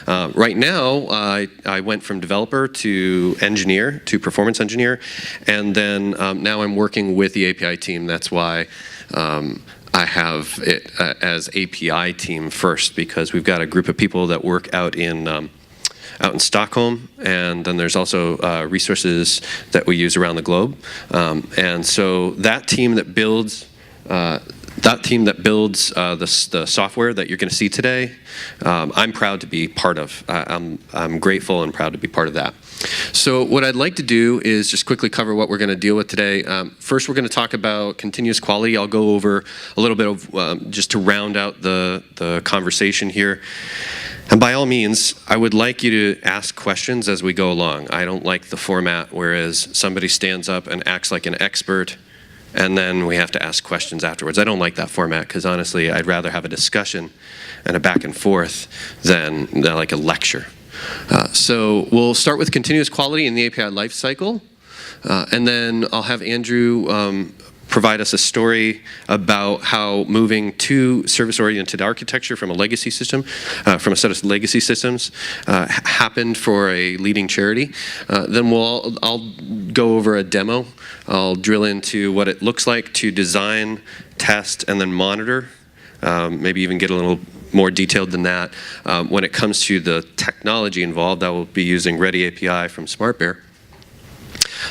Right now, I went from developer to engineer to performance engineer, and then now I'm working with the API team. That's why I have it as API team first, because we've got a group of people that work out in Stockholm, and then there's also resources that we use around the globe. And so that team that builds the software that you're going to see today, I'm proud to be part of. I'm grateful and proud to be part of that. So what I'd like to do is just quickly cover what we're going to deal with today. First, we're going to talk about continuous quality. I'll go over a little bit of just to round out the conversation here. And by all means, I would like you to ask questions as we go along. I don't like the format whereas somebody stands up and acts like an expert, and then we have to ask questions afterwards. I don't like that format, because honestly, I'd rather have a discussion and a back and forth than like a lecture. So we'll start with continuous quality in the API lifecycle, and then I'll have Andrew provide us a story about how moving to service-oriented architecture from a legacy system, from a set of legacy systems, happened for a leading charity. Then I'll go over a demo. I'll drill into what it looks like to design, test, and then monitor. Maybe even get a little more detailed than that. When it comes to the technology involved, I will be using Ready API from Smartbear.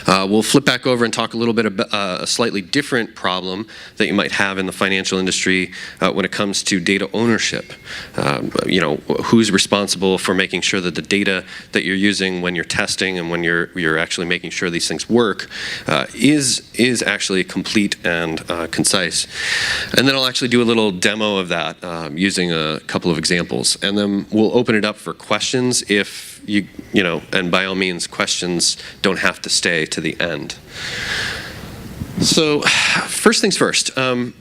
We'll flip back over and talk a little bit about a slightly different problem that you might have in the financial industry when it comes to data ownership. Who's responsible for making sure that the data that you're using when you're testing and when you're actually making sure these things work is actually complete and concise. And then I'll actually do a little demo of that using a couple of examples. And then we'll open it up for questions if and by all means, questions don't have to stay to the end. So first things first, at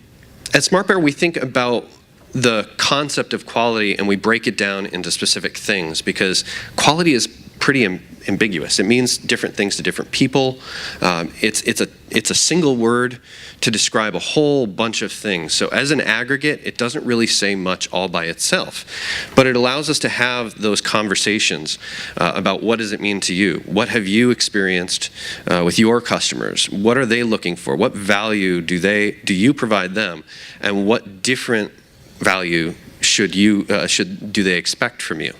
Smartbear, we think about the concept of quality and we break it down into specific things, because quality is pretty ambiguous. It means different things to different people. It's a single word to describe a whole bunch of things. So as an aggregate, it doesn't really say much all by itself, but it allows us to have those conversations about what does it mean to you? What have you experienced with your customers? What are they looking for? What value do you provide them? And what different value do they expect from you?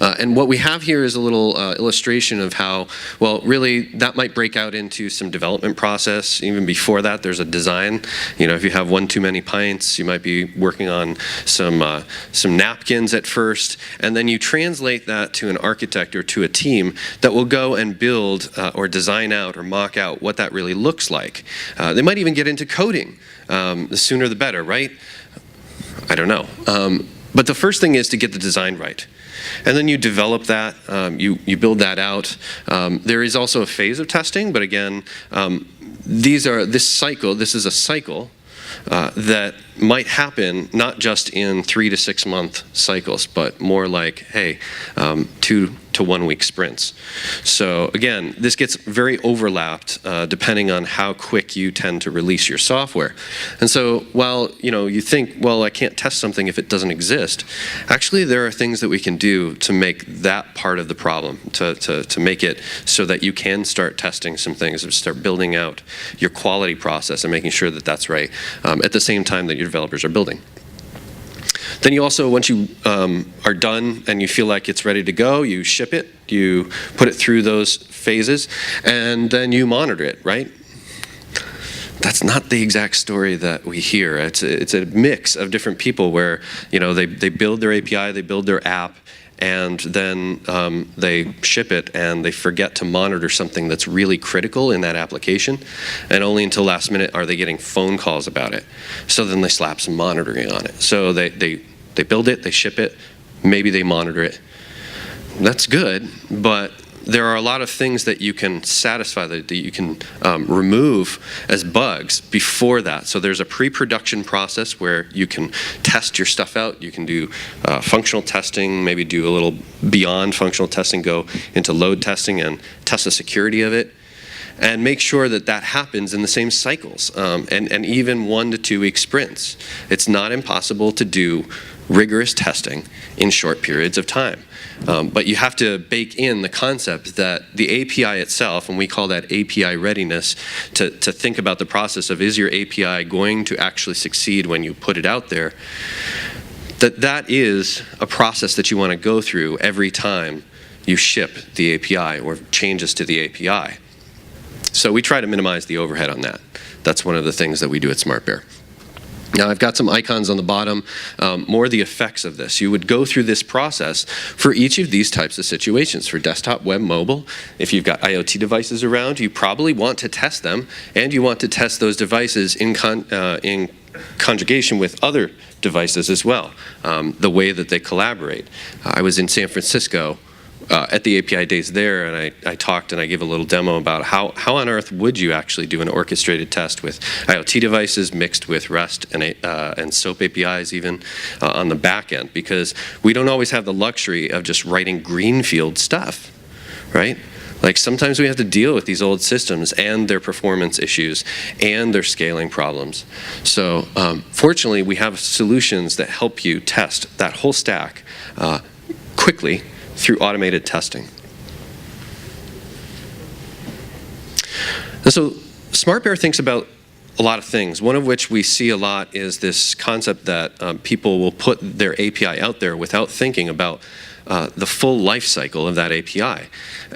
And what we have here is a little illustration of how, well, really that might break out into some development process. Even before that, there's a design. If you have one too many pints, you might be working on some napkins at first, and then you translate that to an architect or to a team that will go and build or design out or mock out what that really looks like. They might even get into coding. The sooner the better, right? I don't know. But the first thing is to get the design right. And then you develop that, you build that out. There is also a phase of testing, but again, this is a cycle that might happen not just in 3 to 6 month cycles, but more like, hey, 2 to 1 week sprints. So again, this gets very overlapped depending on how quick you tend to release your software. And so while you think, well, I can't test something if it doesn't exist, actually there are things that we can do to make that part of the problem, to make it so that you can start testing some things, and start building out your quality process and making sure that that's right at the same time that your developers are building. Then you also, once you are done and you feel like it's ready to go, you ship it, you put it through those phases, and then you monitor it, right? That's not the exact story that we hear. It's a mix of different people where they build their API, they build their app, and then they ship it and they forget to monitor something that's really critical in that application, and only until last minute are they getting phone calls about it. So then they slap some monitoring on it. So they build it, they ship it, maybe they monitor it. That's good, but there are a lot of things that you can satisfy, that you can remove as bugs before that. So there's a pre-production process where you can test your stuff out. You can do functional testing, maybe do a little beyond functional testing, go into load testing and test the security of it. And make sure that that happens in the same cycles, and even 1 to 2 week sprints. It's not impossible to do rigorous testing in short periods of time. But you have to bake in the concept that the API itself, and we call that API readiness, to think about the process of, is your API going to actually succeed when you put it out there, that is a process that you want to go through every time you ship the API or changes to the API. So we try to minimize the overhead on that. That's one of the things that we do at Smartbear. Now, I've got some icons on the bottom, more the effects of this. You would go through this process for each of these types of situations. For desktop, web, mobile, if you've got IoT devices around, you probably want to test them, and you want to test those devices in conjugation with other devices as well, the way that they collaborate. I was in San Francisco at the APIdays there, and I talked and I gave a little demo about how on earth would you actually do an orchestrated test with IoT devices mixed with REST and SOAP APIs even on the back end, because we don't always have the luxury of just writing greenfield stuff, right? Like sometimes we have to deal with these old systems and their performance issues and their scaling problems. So fortunately, we have solutions that help you test that whole stack quickly through automated testing. And so Smartbear thinks about a lot of things, one of which we see a lot is this concept that people will put their API out there without thinking about the full life cycle of that API.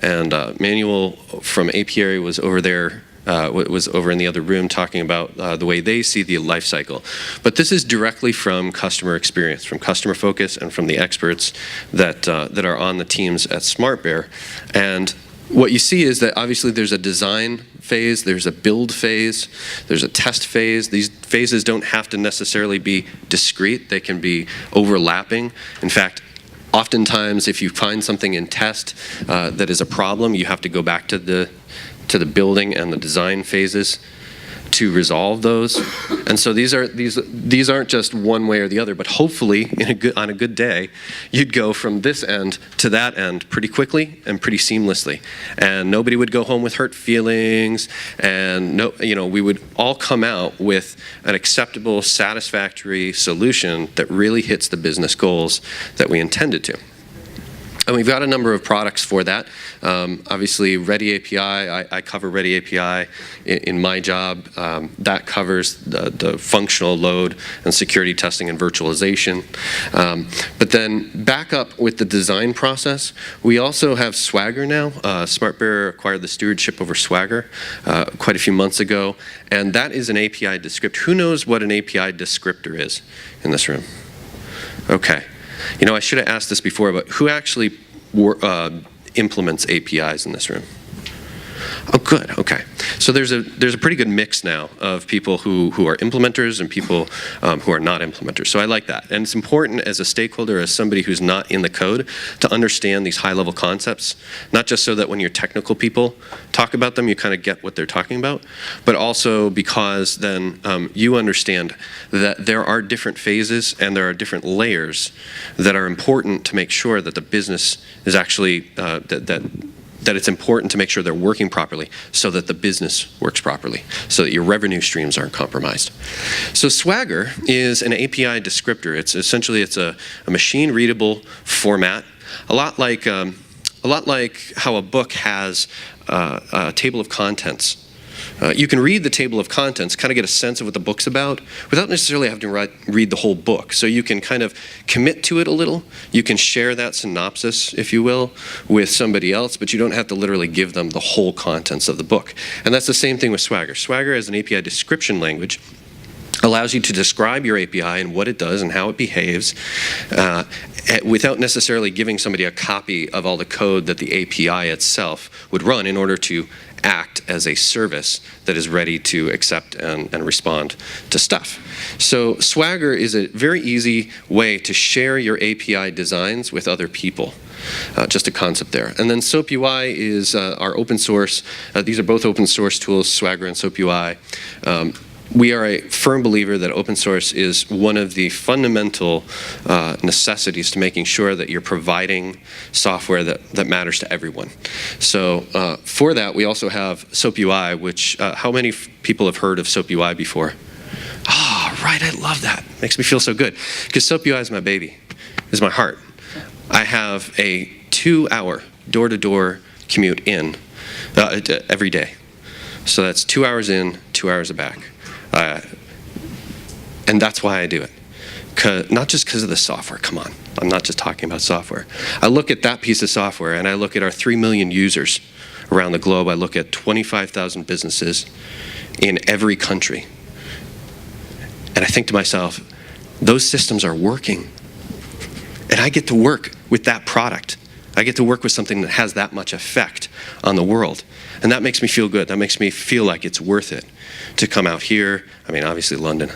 And Manuel from Apiary was over there, was over in the other room talking about the way they see the life cycle. But this is directly from customer experience, from customer focus, and from the experts that are on the teams at Smartbear. And what you see is that obviously there's a design phase, there's a build phase, there's a test phase. These phases don't have to necessarily be discrete, they can be overlapping. In fact, oftentimes if you find something in test that is a problem, you have to go back to the building and the design phases to resolve those. And so these aren't just one way or the other, but hopefully on a good day, you'd go from this end to that end pretty quickly and pretty seamlessly. And nobody would go home with hurt feelings, and we would all come out with an acceptable, satisfactory solution that really hits the business goals that we intended to. And we've got a number of products for that. Obviously, Ready API, I cover Ready API in my job. That covers the functional load and security testing and virtualization. But then back up with the design process, we also have Swagger now. Smartbear acquired the stewardship over Swagger quite a few months ago. And that is an API descriptor. Who knows what an API descriptor is in this room? Okay. I should have asked this before, but who actually implements APIs in this room? Oh, good. Okay. So there's a pretty good mix now of people who are implementers and people who are not implementers. So I like that. And it's important as a stakeholder, as somebody who's not in the code, to understand these high-level concepts, not just so that when your technical people talk about them, you kind of get what they're talking about, but also because then you understand that there are different phases and there are different layers that are important to make sure that the business is actually, that it's important to make sure they're working properly so that the business works properly, so that your revenue streams aren't compromised. So Swagger is an API descriptor. It's essentially a machine-readable format, a lot like how a book has a table of contents. You can read the table of contents, kind of get a sense of what the book's about, without necessarily having to read the whole book. So you can kind of commit to it a little. You can share that synopsis, if you will, with somebody else, but you don't have to literally give them the whole contents of the book. And that's the same thing with Swagger. Swagger, as an API description language, allows you to describe your API and what it does and how it behaves without necessarily giving somebody a copy of all the code that the API itself would run in order to act as a service that is ready to accept and respond to stuff. So Swagger is a very easy way to share your API designs with other people. Just a concept there. And then SOAP UI is our open source. These are both open source tools, Swagger and SOAP UI. We are a firm believer that open source is one of the fundamental necessities to making sure that you're providing software that matters to everyone. So for that, we also have SOAP UI, which, how many people have heard of SOAP UI before? Ah, right, I love that. Makes me feel so good. Because Soap UI is my baby, is my heart. I have a 2-hour door-to-door commute in every day. So that's 2 hours in, 2 hours back. And that's why I do it. Not just because of the software, come on. I'm not just talking about software. I look at that piece of software and I look at our 3 million users around the globe. I look at 25,000 businesses in every country. And I think to myself, those systems are working. And I get to work with that product. I get to work with something that has that much effect on the world. And that makes me feel good. That makes me feel like it's worth it to come out here. I mean, obviously London.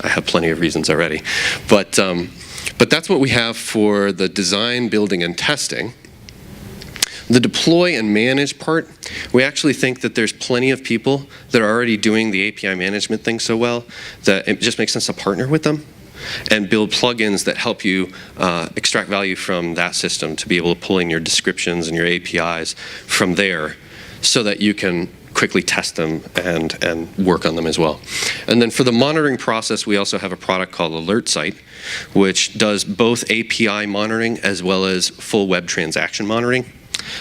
I have plenty of reasons already. But that's what we have for the design, building, and testing. The deploy and manage part, we actually think that there's plenty of people that are already doing the API management thing so well that it just makes sense to partner with them and build plugins that help you extract value from that system to be able to pull in your descriptions and your APIs from there so that you can quickly test them and work on them as well. And then for the monitoring process, we also have a product called AlertSite, which does both API monitoring as well as full web transaction monitoring.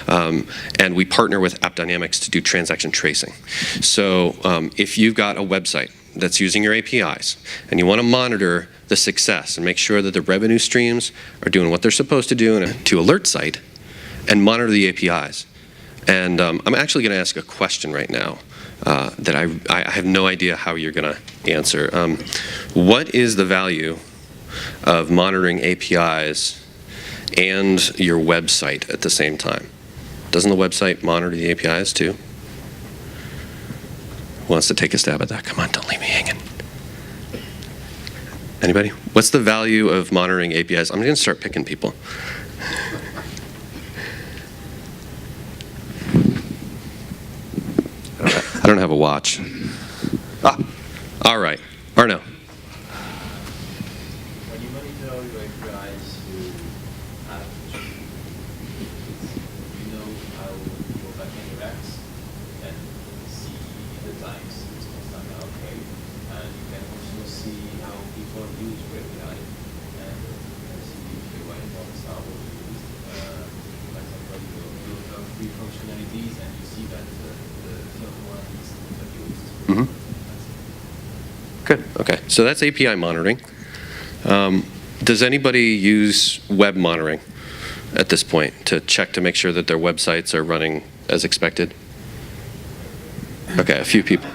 And we partner with AppDynamics to do transaction tracing. So if you've got a website that's using your APIs and you want to monitor the success and make sure that the revenue streams are doing what they're supposed to do to AlertSite and monitor the APIs. And I'm actually going to ask a question right now that I have no idea how you're going to answer. What is the value of monitoring APIs and your website at the same time? Doesn't the website monitor the APIs too? Who wants to take a stab at that? Come on, don't leave me hanging. Anybody? What's the value of monitoring APIs? I'm going to start picking people. I don't have a watch. All right. Arno. When you monitor your APIs, you know how your backend reacts and see the times it's constant okay. And you can also see how people use your API and see if your endpoints are what you use. For example, you have 3 functionalities and you see that the third one is not used. Mm-hmm. Good. Okay. So that's API monitoring. Does anybody use web monitoring at this point to check to make sure that their websites are running as expected? Okay, a few people.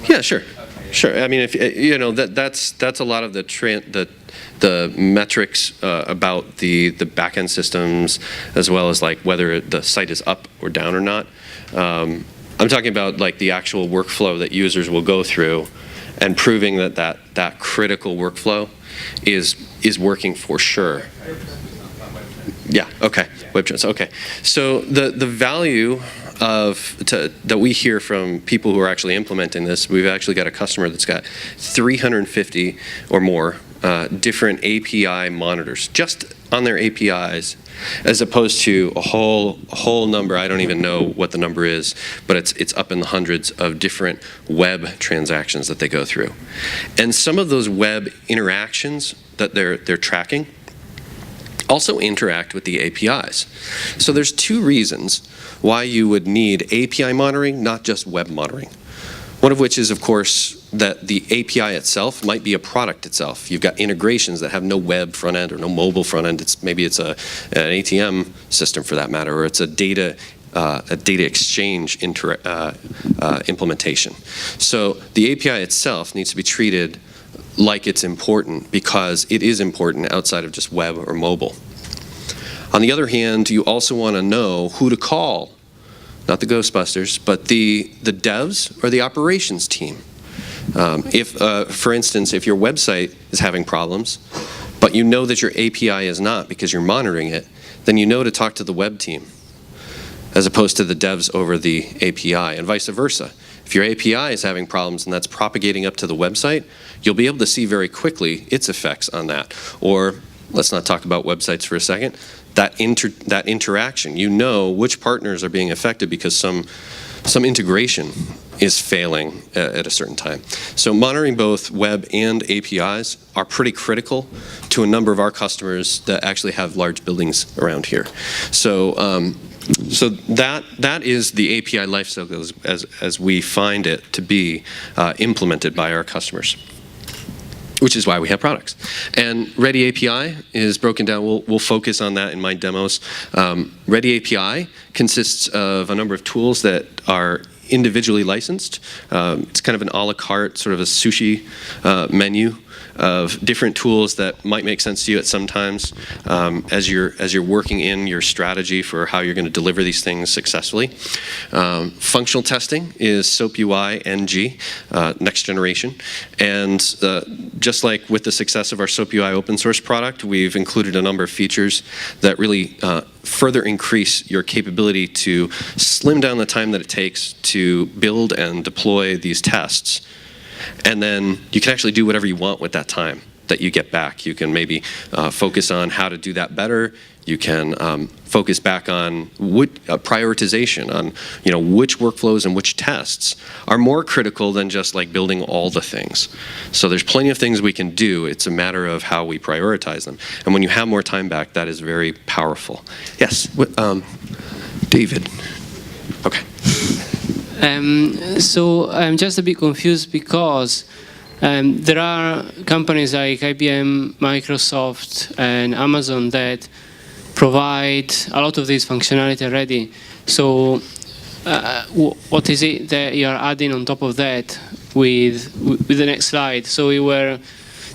Yeah, sure. Sure. I mean, if you know that's a lot of the metrics about the backend systems, as well as like whether the site is up or down or not. I'm talking about like the actual workflow that users will go through, and proving that critical workflow is working for sure. Yeah. Okay. Web trends. Okay. So the value that we hear from people who are actually implementing this, we've actually got a customer that's got 350 or more different API monitors just on their APIs, as opposed to a whole number. I don't even know what the number is, but it's up in the hundreds of different web transactions that they go through. And some of those web interactions that they're tracking also interact with the APIs. So there's 2 reasons why you would need API monitoring, not just web monitoring. One of which is, of course, that the API itself might be a product itself. You've got integrations that have no web front end or no mobile front end. Maybe it's an ATM system for that matter, or it's a data exchange implementation. So the API itself needs to be treated like it's important, because it is important outside of just web or mobile. On the other hand, you also want to know who to call. Not the Ghostbusters, but the devs or the operations team. For instance, if your website is having problems, but you know that your API is not because you're monitoring it, then you know to talk to the web team as opposed to the devs over the API, and vice versa. If your API is having problems and that's propagating up to the website, you'll be able to see very quickly its effects on that. Or let's not talk about websites for a second. That interaction, you know which partners are being affected because some integration is failing at a certain time. So monitoring both web and APIs are pretty critical to a number of our customers that actually have large buildings around here. So that is the API lifecycle as we find it to be implemented by our customers, which is why we have products. And Ready API is broken down. We'll focus on that in my demos. Ready API consists of a number of tools that are individually licensed. It's kind of an a la carte, sort of a sushi menu of different tools that might make sense to you at some times as you're working in your strategy for how you're going to deliver these things successfully. Functional testing is SOAP UI NG, next generation. And just like with the success of our SOAP UI open source product, we've included a number of features that really further increase your capability to slim down the time that it takes to build and deploy these tests. And then you can actually do whatever you want with that time that you get back. You can maybe focus on how to do that better. You can focus back on prioritization, on which workflows and which tests are more critical than just like building all the things. So there's plenty of things we can do. It's a matter of how we prioritize them. And when you have more time back, that is very powerful. Yes, David. Okay. So I'm just a bit confused because there are companies like IBM, Microsoft, and Amazon that provide a lot of this functionality already. So what is it that you are adding on top of that with the next slide? So we were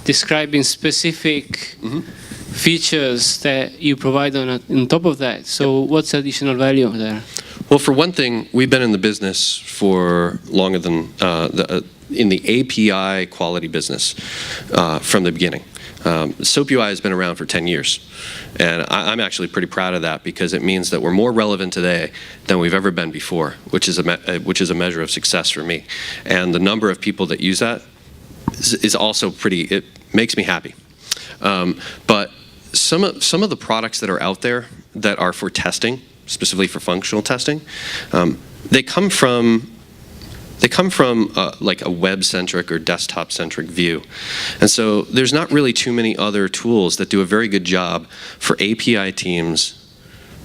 describing specific features that you provide on top of that. So what's the additional value there? Well, for one thing, we've been in the business for longer than in the API quality business from the beginning. SOAP UI has been around for 10 years, and I'm actually pretty proud of that because it means that we're more relevant today than we've ever been before, which is a measure of success for me. And the number of people that use that is also it makes me happy. But some of the products that are out there that are for testing, specifically for functional testing, they come from like a web-centric or desktop-centric view. And so there's not really too many other tools that do a very good job for API teams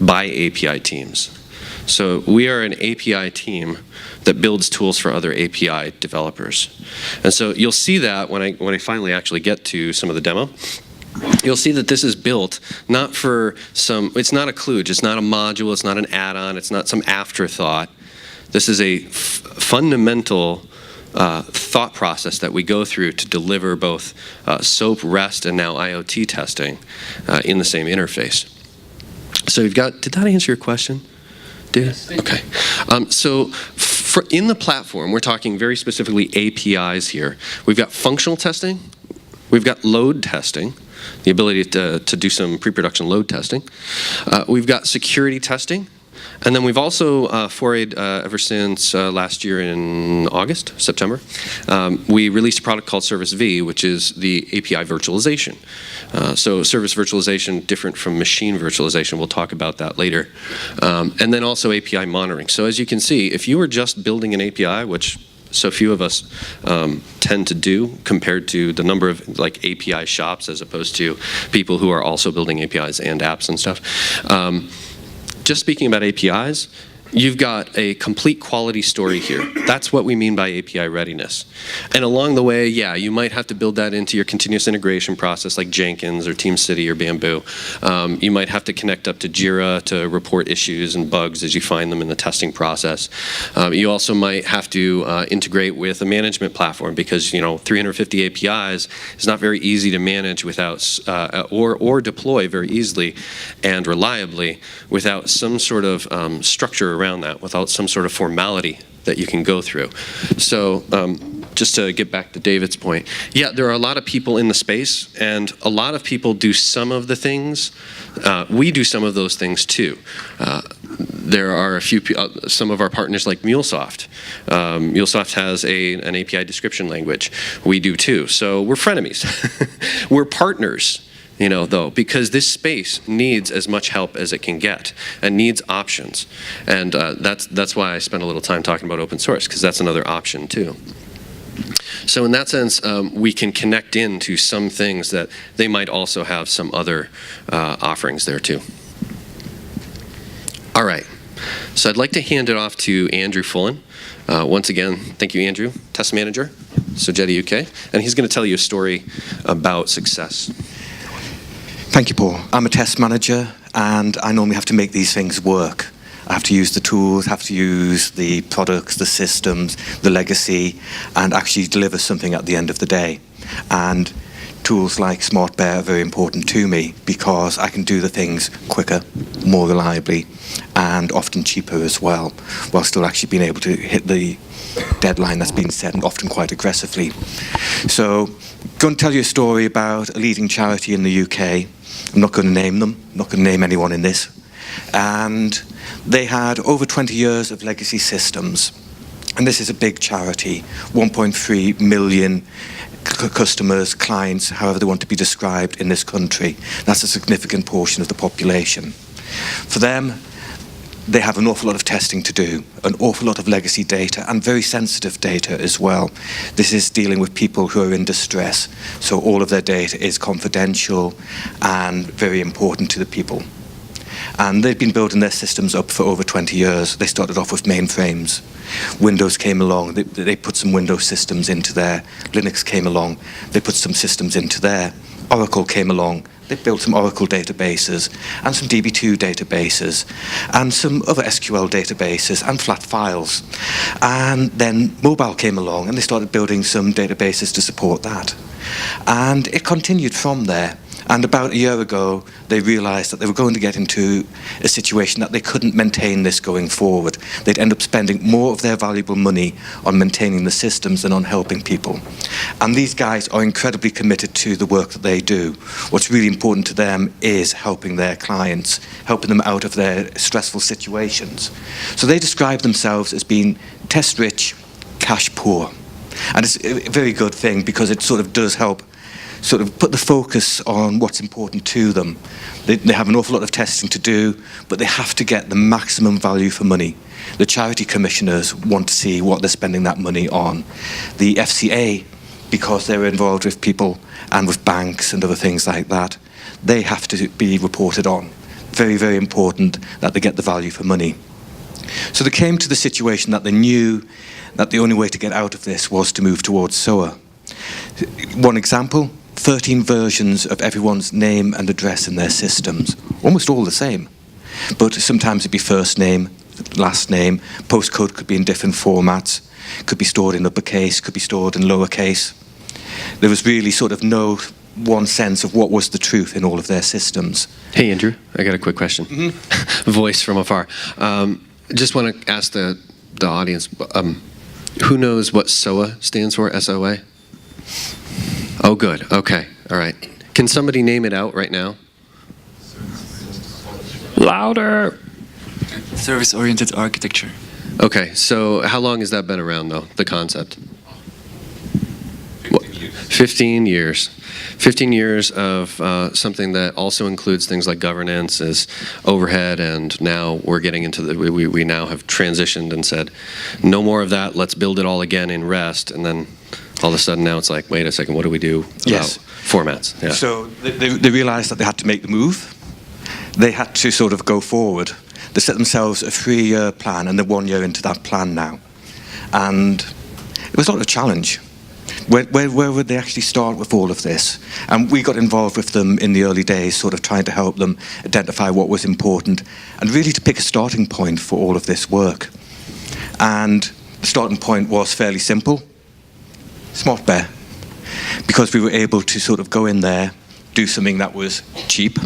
by API teams. So we are an API team that builds tools for other API developers. And so you'll see that when I finally actually get to some of the demo. You'll see that this is built not for it's not a kludge, it's not a module, it's not an add-on, it's not some afterthought. This is a fundamental thought process that we go through to deliver both SOAP, REST, and now IoT testing in the same interface. So you've got, did that answer your question? Did it? Okay. So in the platform, we're talking very specifically APIs here. We've got functional testing, we've got load testing, the ability to do some pre-production load testing. We've got security testing. And then we've also forayed ever since last year in September, we released a product called Service V, which is the API virtualization. So service virtualization, different from machine virtualization. We'll talk about that later. And then also API monitoring. So as you can see, if you were just building an API, which so few of us tend to do compared to the number of like API shops as opposed to people who are also building APIs and apps and stuff. Just speaking about APIs, you've got a complete quality story here. That's what we mean by API readiness. And along the way, yeah, you might have to build that into your continuous integration process like Jenkins or TeamCity or Bamboo. You might have to connect up to Jira to report issues and bugs as you find them in the testing process. You also might have to integrate with a management platform because 350 APIs is not very easy to manage without or deploy very easily and reliably without some sort of structure around that, without some sort of formality that you can go through. So just to get back to David's point, yeah, there are a lot of people in the space, and a lot of people do some of the things. We do some of those things too. There are some of our partners like MuleSoft. MuleSoft has an API description language. We do too. So we're frenemies. We're partners though, because this space needs as much help as it can get and needs options. And that's why I spent a little time talking about open source, because that's another option too. So in that sense, we can connect into some things that they might also have some other offerings there too. All right. So I'd like to hand it off to Andrew Fullen. Once again, thank you, Andrew, test manager, Sogeti UK. And he's going to tell you a story about success. Thank you, Paul. I'm a test manager, and I normally have to make these things work. I have to use the tools, have to use the products, the systems, the legacy, and actually deliver something at the end of the day. And tools like Smartbear are very important to me because I can do the things quicker, more reliably, and often cheaper as well, while still actually being able to hit the deadline that's been set, and often quite aggressively. So I'm going to tell you a story about a leading charity in the UK. I'm not going to name them, I'm not going to name anyone in this. And they had over 20 years of legacy systems. And this is a big charity, 1.3 million customers, clients, however they want to be described in this country. That's a significant portion of the population. For them, they have an awful lot of testing to do, an awful lot of legacy data, and very sensitive data as well. This is dealing with people who are in distress, so all of their data is confidential and very important to the people. And they've been building their systems up for over 20 years. They started off with mainframes. Windows came along, they put some Windows systems into there. Linux came along, they put some systems into there. Oracle came along, they built some Oracle databases and some DB2 databases and some other SQL databases and flat files. And then mobile came along and they started building some databases to support that. And it continued from there. And about a year ago, they realized that they were going to get into a situation that they couldn't maintain this going forward. They'd end up spending more of their valuable money on maintaining the systems than on helping people. And these guys are incredibly committed to the work that they do. What's really important to them is helping their clients, helping them out of their stressful situations. So they describe themselves as being test-rich, cash-poor. And it's a very good thing because it sort of does help sort of put the focus on what's important to them. They have an awful lot of testing to do, but they have to get the maximum value for money. The charity commissioners want to see what they're spending that money on. The FCA, because they're involved with people and with banks and other things like that, they have to be reported on. Very, very important that they get the value for money. So they came to the situation that they knew that the only way to get out of this was to move towards SOA. One example, 13 versions of everyone's name and address in their systems, almost all the same. But sometimes it'd be first name, last name, postcode could be in different formats, could be stored in uppercase, could be stored in lowercase. There was really sort of no one sense of what was the truth in all of their systems. Hey, Andrew, I got a quick question. Voice from afar. Just want to ask the audience, who knows what SOA stands for, S-O-A? Oh, good. Okay. All right. Can somebody name it out right now? Louder! Service-oriented architecture. Okay. So how long has that been around, though, the concept? 15 years. 15 years of something that also includes things like governance as overhead, and now we're getting into we now have transitioned and said, no more of that, let's build it all again in REST, and then all of a sudden now it's like, wait a second, what do we do about formats? Yeah. So they realized that they had to make the move. They had to sort of go forward. They set themselves a 3-year plan, and they're 1 year into that plan now. And it was a lot of challenge. Where would they actually start with all of this? And we got involved with them in the early days, sort of trying to help them identify what was important and really to pick a starting point for all of this work. And the starting point was fairly simple, Smartbear. Because we were able to sort of go in there, do something that was cheap,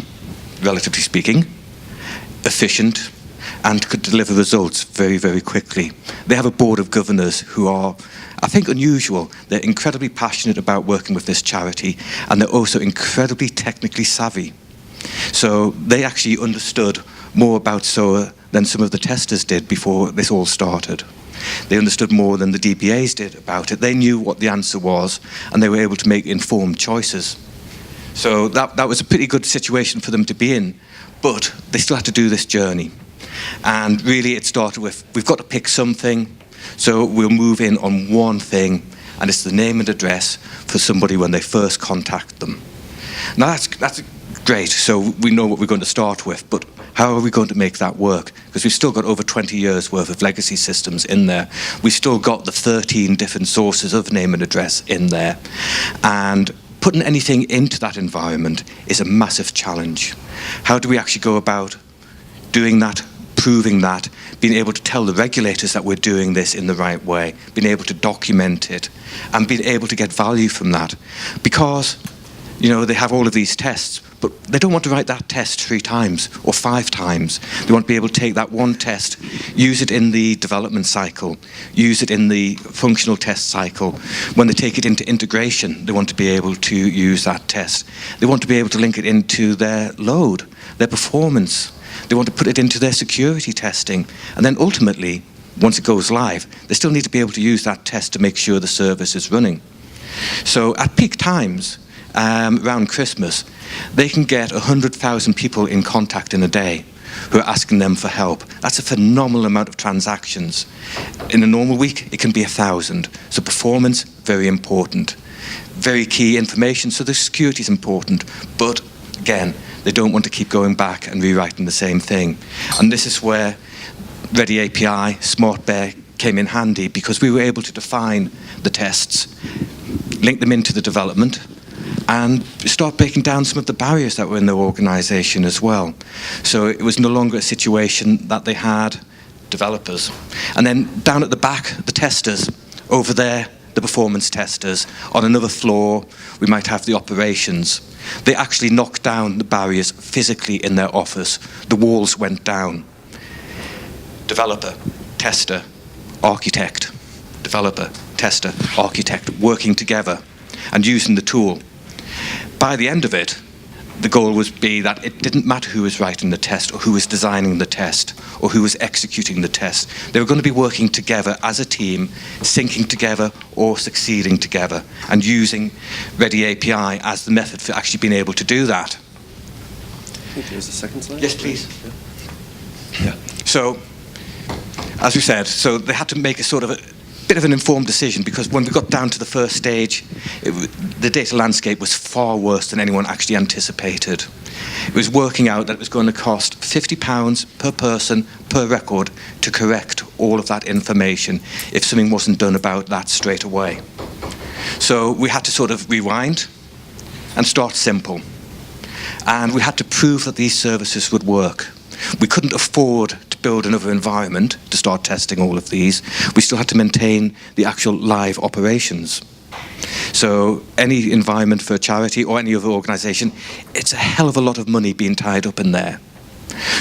relatively speaking, efficient, and could deliver results very, very quickly. They have a board of governors who are, I think, unusual. They're incredibly passionate about working with this charity, and they're also incredibly technically savvy. So they actually understood more about SOA than some of the testers did before this all started. They understood more than the DBAs did about it. They knew what the answer was, and they were able to make informed choices. So that was a pretty good situation for them to be in, but they still had to do this journey. And really it started with, we've got to pick something, so we'll move in on one thing, and it's the name and address for somebody when they first contact them. Now that's great, so we know what we're going to start with, but how are we going to make that work? Because we've still got over 20 years worth of legacy systems in there. We've still got the 13 different sources of name and address in there. And putting anything into that environment is a massive challenge. How do we actually go about doing that, proving that, being able to tell the regulators that we're doing this in the right way, being able to document it, and being able to get value from that? Because, you know, they have all of these tests, but they don't want to write that test 3 times or 5 times. They want to be able to take that one test, use it in the development cycle, use it in the functional test cycle. When they take it into integration, they want to be able to use that test. They want to be able to link it into their load, their performance. They want to put it into their security testing. And then ultimately, once it goes live, they still need to be able to use that test to make sure the service is running. So at peak times, around Christmas, they can get 100,000 people in contact in a day who are asking them for help. That's a phenomenal amount of transactions. In a normal week, it can be 1,000. So performance, very important. Very key information, so the security is important. But again, they don't want to keep going back and rewriting the same thing. And this is where Ready API, Smartbear came in handy, because we were able to define the tests, link them into the development, and start breaking down some of the barriers that were in their organization as well. So it was no longer a situation that they had developers. And then down at the back, the testers. Over there, the performance testers. On another floor, we might have the operations. They actually knocked down the barriers physically in their office. The walls went down. Developer, tester, architect. Developer, tester, architect, working together and using the tool. By the end of it, the goal would be that it didn't matter who was writing the test or who was designing the test or who was executing the test. They were going to be working together as a team, syncing together or succeeding together, and using Ready API as the method for actually being able to do that. I think there's a second slide. Yes, please. Yeah. So, as we said, so they had to make a sort of a bit of an informed decision, because when we got down to the first stage, the data landscape was far worse than anyone actually anticipated. It was working out that it was going to cost £50 per person per record to correct all of that information if something wasn't done about that straight away. So we had to sort of rewind and start simple. And we had to prove that these services would work. We couldn't afford to build another environment to start testing all of these. We still had to maintain the actual live operations. So any environment for a charity or any other organization, it's a hell of a lot of money being tied up in there.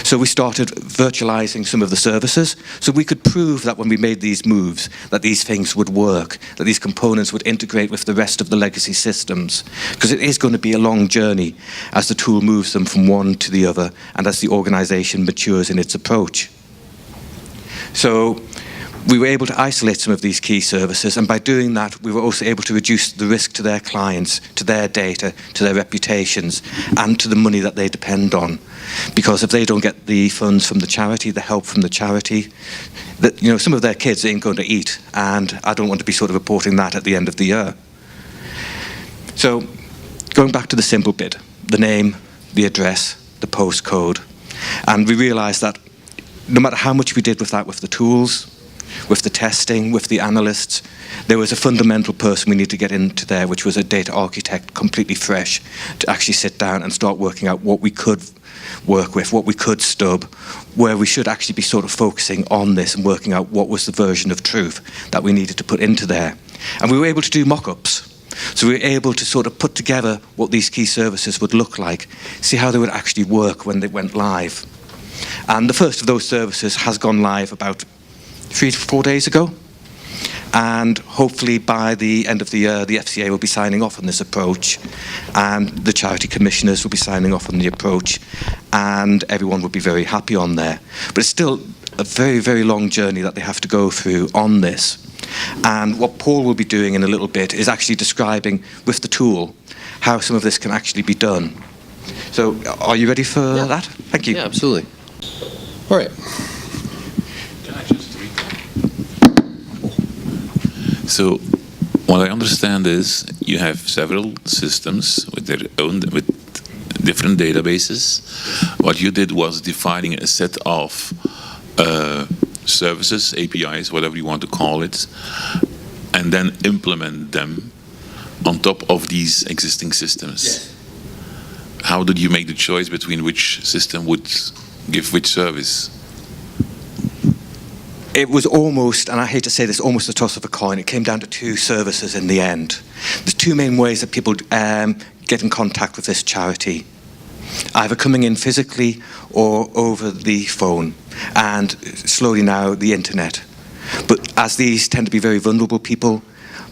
So we started virtualizing some of the services, so we could prove that when we made these moves, that these things would work, that these components would integrate with the rest of the legacy systems. Because it is going to be a long journey as the tool moves them from one to the other and as the organization matures in its approach. So we were able to isolate some of these key services, and by doing that, we were also able to reduce the risk to their clients, to their data, to their reputations, and to the money that they depend on. Because if they don't get the funds from the charity, the help from the charity, that, you know, some of their kids ain't going to eat, and I don't want to be sort of reporting that at the end of the year. So, going back to the simple bit, the name, the address, the postcode, and we realized that no matter how much we did with that, with the tools, with the testing, with the analysts, there was a fundamental person we need to get into there, which was a data architect, completely fresh, to actually sit down and start working out what we could work with, what we could stub, where we should actually be sort of focusing on this and working out what was the version of truth that we needed to put into there. And we were able to do mock-ups. So we were able to sort of put together what these key services would look like, see how they would actually work when they went live. And the first of those services has gone live about 3 to 4 days ago, and hopefully by the end of the year the FCA will be signing off on this approach, and the charity commissioners will be signing off on the approach, and everyone will be very happy on there. But it's still a very, very long journey that they have to go through on this. And what Paul will be doing in a little bit is actually describing with the tool how some of this can actually be done. So are you ready for that? Thank you. Yeah, absolutely. All right. Can I just read that? So, what I understand is you have several systems with their own, with different databases. What you did was defining a set of services, APIs, whatever you want to call it, and then implement them on top of these existing systems. Yes. How did you make the choice between which system would give which service? It was almost, and I hate to say this, almost a toss of a coin. It came down to two services in the end. There's two main ways that people get in contact with this charity, either coming in physically or over the phone, and slowly now the internet. But as these tend to be very vulnerable people,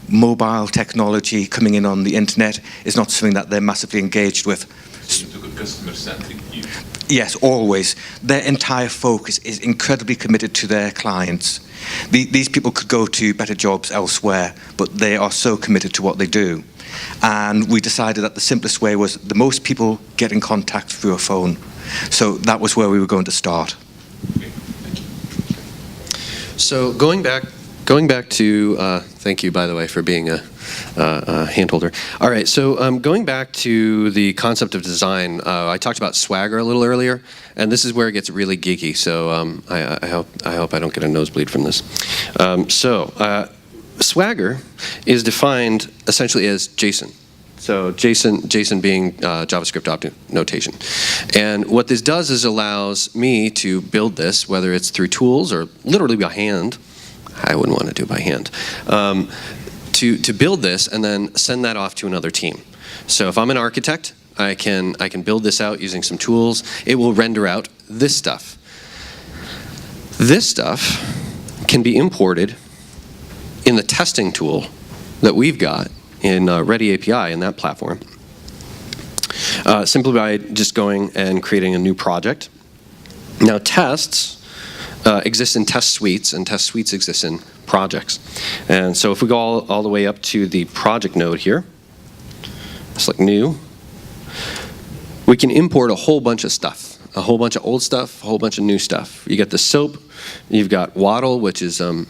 mobile technology coming in on the internet is not something that they're massively engaged with. So you took a customer-centric view. Yes, always. Their entire focus is incredibly committed to their clients. These people could go to better jobs elsewhere, but they are so committed to what they do. And we decided that the simplest way was the most people get in contact through a phone. So that was where we were going to start. Okay, thank you. So going back to, thank you, by the way, for being a handholder. All right, so going back to the concept of design, I talked about Swagger a little earlier, and this is where it gets really geeky. So I hope I don't get a nosebleed from this. Swagger is defined essentially as JSON. So JSON being JavaScript object notation. And what this does is allows me to build this, whether it's through tools or literally by hand. I wouldn't want to do it by hand. To build this and then send that off to another team. So if I'm an architect, I can build this out using some tools. It will render out this stuff. This stuff can be imported in the testing tool that we've got in Ready API in that platform. Simply by just going and creating a new project. Now tests exist in test suites, and test suites exist in projects. And so if we go all the way up to the project node here, select new, we can import a whole bunch of stuff. A whole bunch of old stuff, a whole bunch of new stuff. You get the SOAP, you've got Waddle, which is an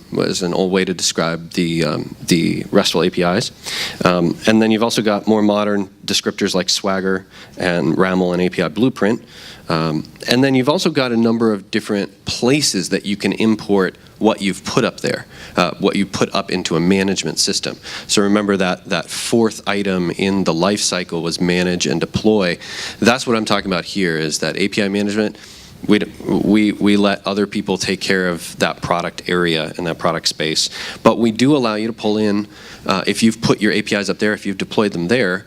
old way to describe the RESTful APIs. And then you've also got more modern descriptors like Swagger and RAML and API Blueprint. And then you've also got a number of different places that you can import what you've put up there, what you put up into a management system. So remember that fourth item in the lifecycle was manage and deploy. That's what I'm talking about here, is that API management. We let other people take care of that product area and that product space. But we do allow you to pull in, if you've put your APIs up there, if you've deployed them there,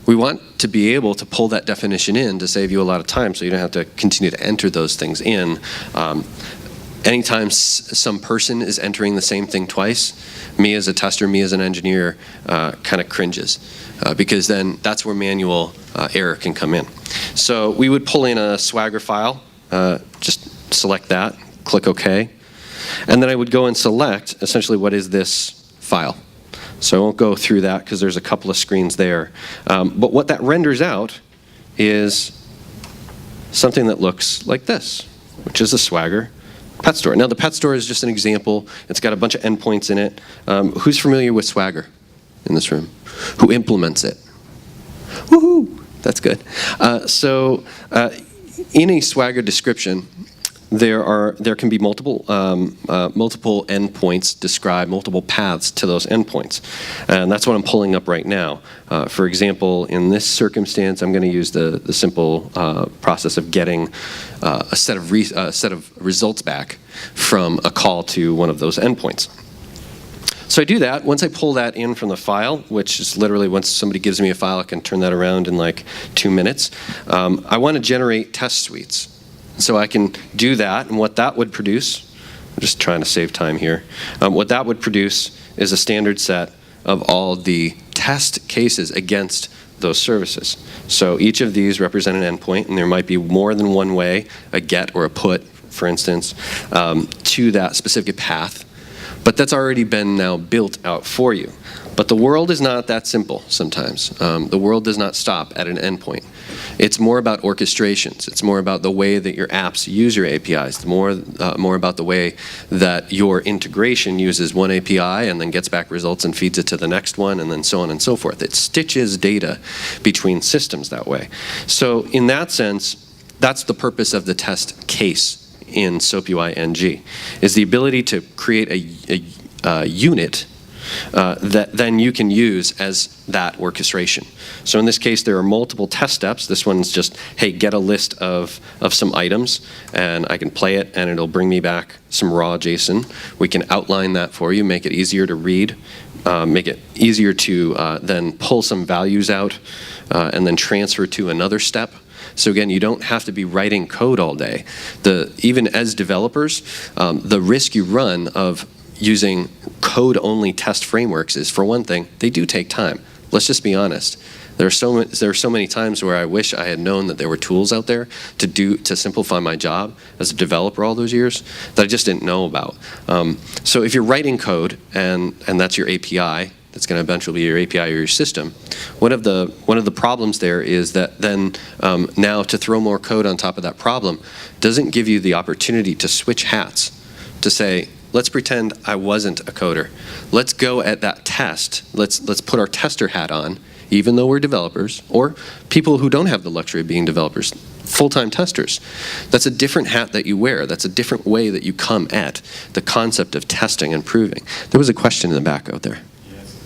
we want to be able to pull that definition in to save you a lot of time so you don't have to continue to enter those things in. Anytime some person is entering the same thing twice, me as a tester, me as an engineer, kind of cringes. Because then that's where manual error can come in. So we would pull in a Swagger file, just select that, click OK. And then I would go and select essentially what is this file. So I won't go through that because there's a couple of screens there. But what that renders out is something that looks like this, which is a Swagger pet store. Now the pet store is just an example. It's got a bunch of endpoints in it. Who's familiar with Swagger in this room? Who implements it? Woohoo! That's good. In a Swagger description, there can be multiple endpoints described, multiple paths to those endpoints, and that's what I'm pulling up right now. For example, in this circumstance, I'm going to use the simple process of getting a set of results back from a call to one of those endpoints. So I do that. Once I pull that in from the file, which is literally once somebody gives me a file, I can turn that around in like 2 minutes. I want to generate test suites. So I can do that, and what that would produce, I'm just trying to save time here, what that would produce is a standard set of all the test cases against those services. So each of these represent an endpoint, and there might be more than one way, a get or a put, for instance, to that specific path. But that's already been now built out for you. But the world is not that simple sometimes. The world does not stop at an endpoint. It's more about orchestrations. It's more about the way that your apps use your APIs, more about the way that your integration uses one API and then gets back results and feeds it to the next one, and then so on and so forth. It stitches data between systems that way. So in that sense, that's the purpose of the test case in SOAP UI NG, is the ability to create a unit that then you can use as that orchestration. So in this case, there are multiple test steps. This one's just, hey, get a list of some items, and I can play it, and it'll bring me back some raw JSON. We can outline that for you, make it easier to read, make it easier to then pull some values out, and then transfer to another step. So again, you don't have to be writing code all day. Even as developers, the risk you run of using code-only test frameworks is, for one thing, they do take time. Let's just be honest. There are so many times where I wish I had known that there were tools out there to simplify my job as a developer all those years that I just didn't know about. So if you're writing code and that's your API, that's going to eventually be your API or your system, one of the problems there is that then now to throw more code on top of that problem doesn't give you the opportunity to switch hats, to say, let's pretend I wasn't a coder. Let's go at that test. Let's put our tester hat on, even though we're developers, or people who don't have the luxury of being developers, full-time testers. That's a different hat that you wear. That's a different way that you come at the concept of testing and proving. There was a question in the back out there. Yes.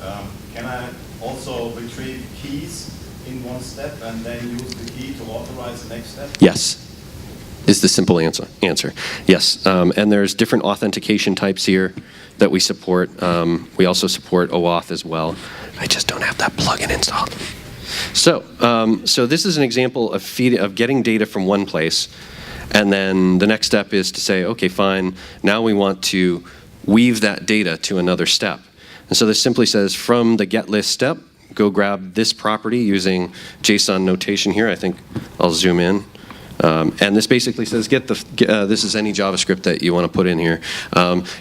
Can I also retrieve keys in one step and then use the key to authorize the next step? Yes. Is the simple answer. Yes, and there's different authentication types here that we support. We also support OAuth as well. I just don't have that plugin installed. So this is an example of getting data from one place, and then the next step is to say, okay, fine, now we want to weave that data to another step. And so this simply says, from the get list step, go grab this property using JSON notation here. I think I'll zoom in. And this basically says, this is any JavaScript that you want to put in here.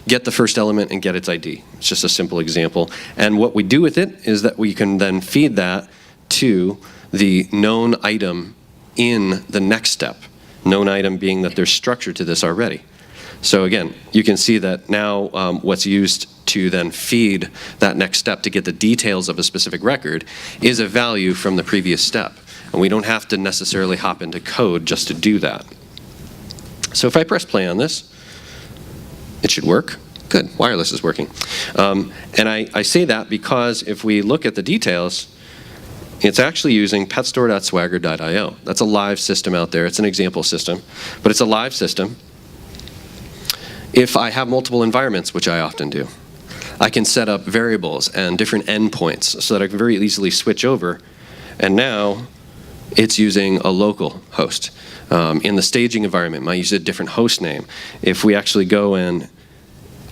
Get the first element and get its ID. It's just a simple example. And what we do with it is that we can then feed that to the known item in the next step. Known item being that there's structure to this already. So again, you can see that now what's used to then feed that next step to get the details of a specific record is a value from the previous step. And we don't have to necessarily hop into code just to do that. So if I press play on this, it should work. Good, wireless is working. And I say that because if we look at the details, it's actually using petstore.swagger.io. That's a live system out there. It's an example system, but it's a live system. If I have multiple environments, which I often do, I can set up variables and different endpoints so that I can very easily switch over. And now, it's using a local host. In the staging environment, it might use a different host name. If we actually go and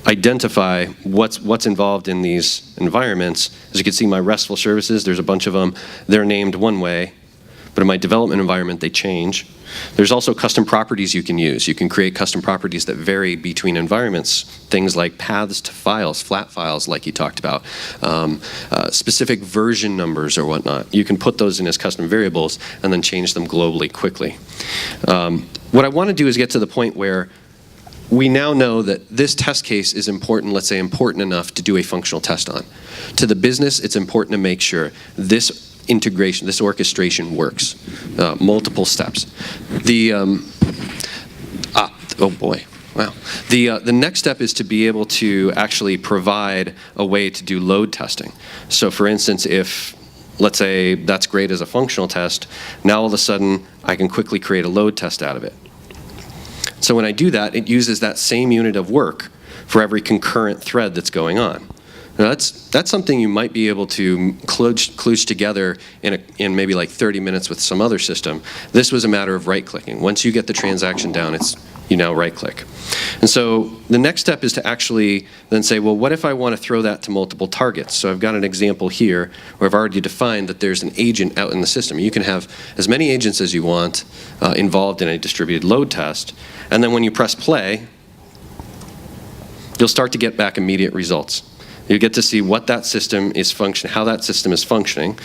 identify what's involved in these environments, as you can see, my RESTful services, there's a bunch of them. They're named one way, but in my development environment, they change. There's also custom properties you can use. You can create custom properties that vary between environments, things like paths to files, flat files like you talked about, specific version numbers or whatnot. You can put those in as custom variables and then change them globally quickly. What I want to do is get to the point where we now know that this test case is important, let's say important enough to do a functional test on. To the business, it's important to make sure this integration, this orchestration works. Multiple steps. Oh boy, wow. The next step is to be able to actually provide a way to do load testing. So for instance, if, let's say that's great as a functional test, now all of a sudden I can quickly create a load test out of it. So when I do that, it uses that same unit of work for every concurrent thread that's going on. Now that's something you might be able to kludge together in maybe like 30 minutes with some other system. This was a matter of right-clicking. Once you get the transaction down, you now right-click. And so the next step is to actually then say, well, what if I want to throw that to multiple targets? So I've got an example here where I've already defined that there's an agent out in the system. You can have as many agents as you want involved in a distributed load test. And then when you press play, you'll start to get back immediate results. You get to see what that system is how that system is functioning.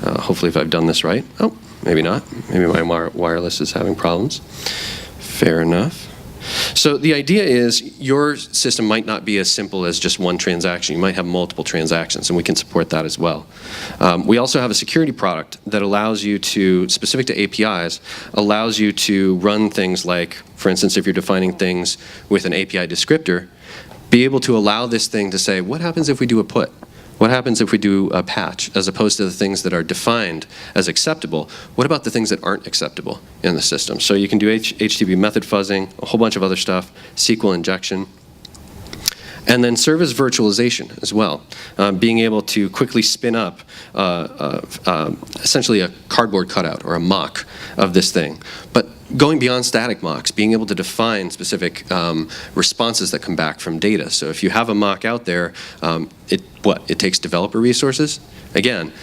Hopefully, if I've done this right. Oh, maybe not. Maybe my wireless is having problems. Fair enough. So the idea is your system might not be as simple as just one transaction. You might have multiple transactions, and we can support that as well. We also have a security product that allows you to, specific to APIs, allows you to run things like, for instance, if you're defining things with an API descriptor, be able to allow this thing to say, what happens if we do a put? What happens if we do a patch, as opposed to the things that are defined as acceptable? What about the things that aren't acceptable in the system? So you can do HTTP method fuzzing, a whole bunch of other stuff, SQL injection, and then service virtualization as well. Being able to quickly spin up essentially a cardboard cutout or a mock of this thing. But going beyond static mocks, being able to define specific responses that come back from data. So if you have a mock out there, it takes developer resources. Again,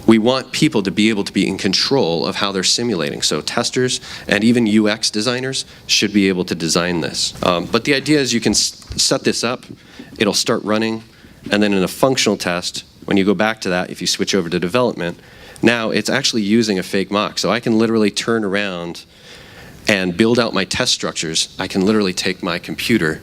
we want people to be able to be in control of how they're simulating. So testers and even UX designers should be able to design this. But the idea is you can set this up, it'll start running, and then in a functional test, when you go back to that, if you switch over to development, now it's actually using a fake mock. So I can literally turn around and build out my test structures. I can literally take my computer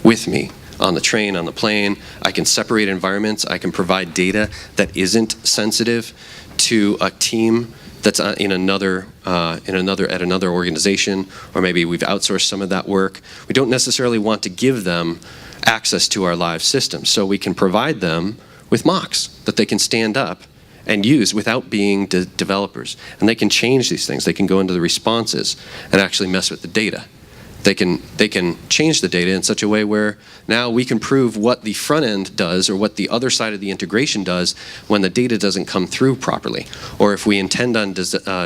with me on the train, on the plane. I can separate environments. I can provide data that isn't sensitive to a team that's at another organization, or maybe we've outsourced some of that work. We don't necessarily want to give them access to our live system, so we can provide them with mocks that they can stand up and use without being developers. And they can change these things. They can go into the responses and actually mess with the data. They can change the data in such a way where now we can prove what the front end does or what the other side of the integration does when the data doesn't come through properly. Or if we intend on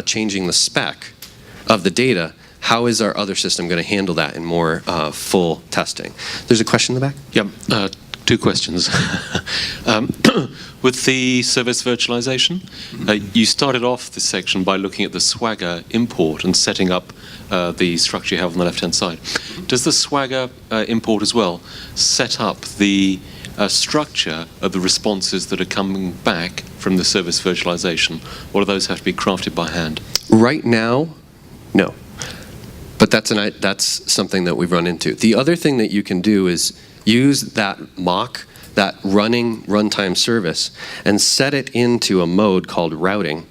changing the spec of the data, how is our other system going to handle that in more full testing? There's a question in the back? Yeah, two questions. With the service virtualization, you started off this section by looking at the Swagger import and setting up the structure you have on the left-hand side. Does the Swagger import as well set up the structure of the responses that are coming back from the service virtualization, or do those have to be crafted by hand? Right now, no. But that's something that we've run into. The other thing that you can do is use that mock, that runtime service, and set it into a mode called routing,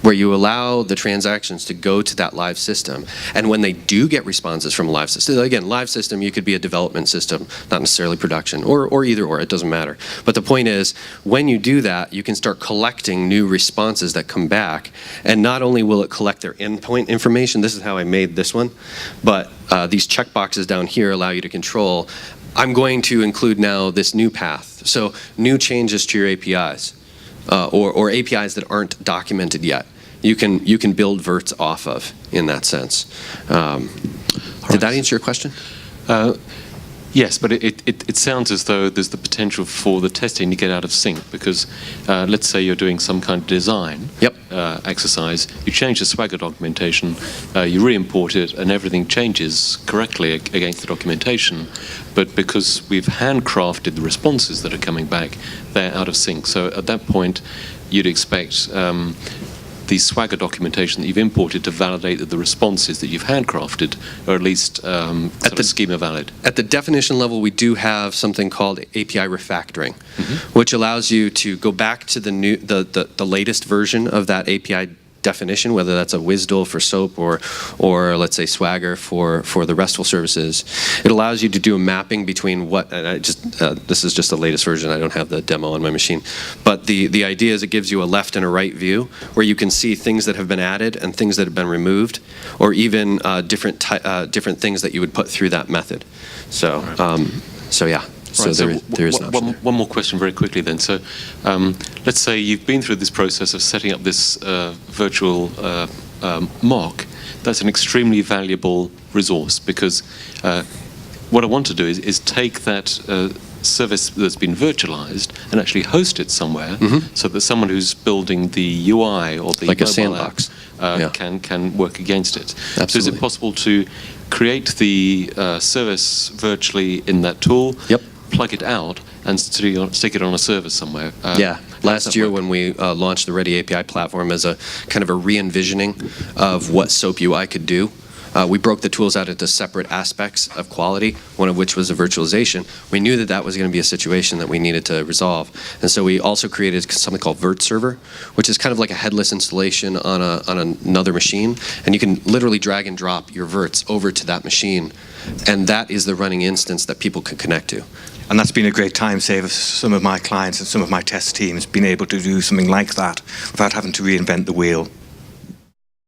where you allow the transactions to go to that live system. And when they do get responses from a live system, again, live system, you could be a development system, not necessarily production, or either or, it doesn't matter. But the point is, when you do that, you can start collecting new responses that come back. And not only will it collect their endpoint information, this is how I made this one, but these checkboxes down here allow you to control, I'm going to include now this new path. So new changes to your APIs. Or APIs that aren't documented yet. You can build verts off of in that sense. Did that answer your question? Yes, but it sounds as though there's the potential for the testing to get out of sync, because let's say you're doing some kind of design exercise, you change the Swagger documentation, you re-import it, and everything changes correctly against the documentation. But because we've handcrafted the responses that are coming back, they're out of sync. So at that point, you'd expect the Swagger documentation that you've imported to validate that the responses that you've handcrafted are at least sort of schema valid. At the definition level, we do have something called API refactoring, which allows you to go back to the latest version of that API definition, whether that's a WSDL for SOAP or let's say Swagger for the RESTful services. It allows you to do a mapping between what, and this is just the latest version, I don't have the demo on my machine, but the idea is it gives you a left and a right view where you can see things that have been added and things that have been removed, or even different things that you would put through that method. So, yeah. So there is an option. One more question very quickly then. So let's say you've been through this process of setting up this virtual mock. That's an extremely valuable resource, because what I want to do is take that service that's been virtualized and actually host it somewhere, so that someone who's building the UI or the like a mobile sandbox app can work against it. Absolutely. So is it possible to create the service virtually in that tool, plug it out, and stick it on a server somewhere. Yeah, how does last that year work? when we launched the Ready API platform as a kind of a re-envisioning of what SOAP UI could do, we broke the tools out into separate aspects of quality, one of which was a virtualization. We knew that that was going to be a situation that we needed to resolve. And so we also created something called Verte Server, which is kind of like a headless installation on another machine. And you can literally drag and drop your verts over to that machine. And that is the running instance that people can connect to. And that's been a great time saver for some of my clients and some of my test teams, being able to do something like that without having to reinvent the wheel.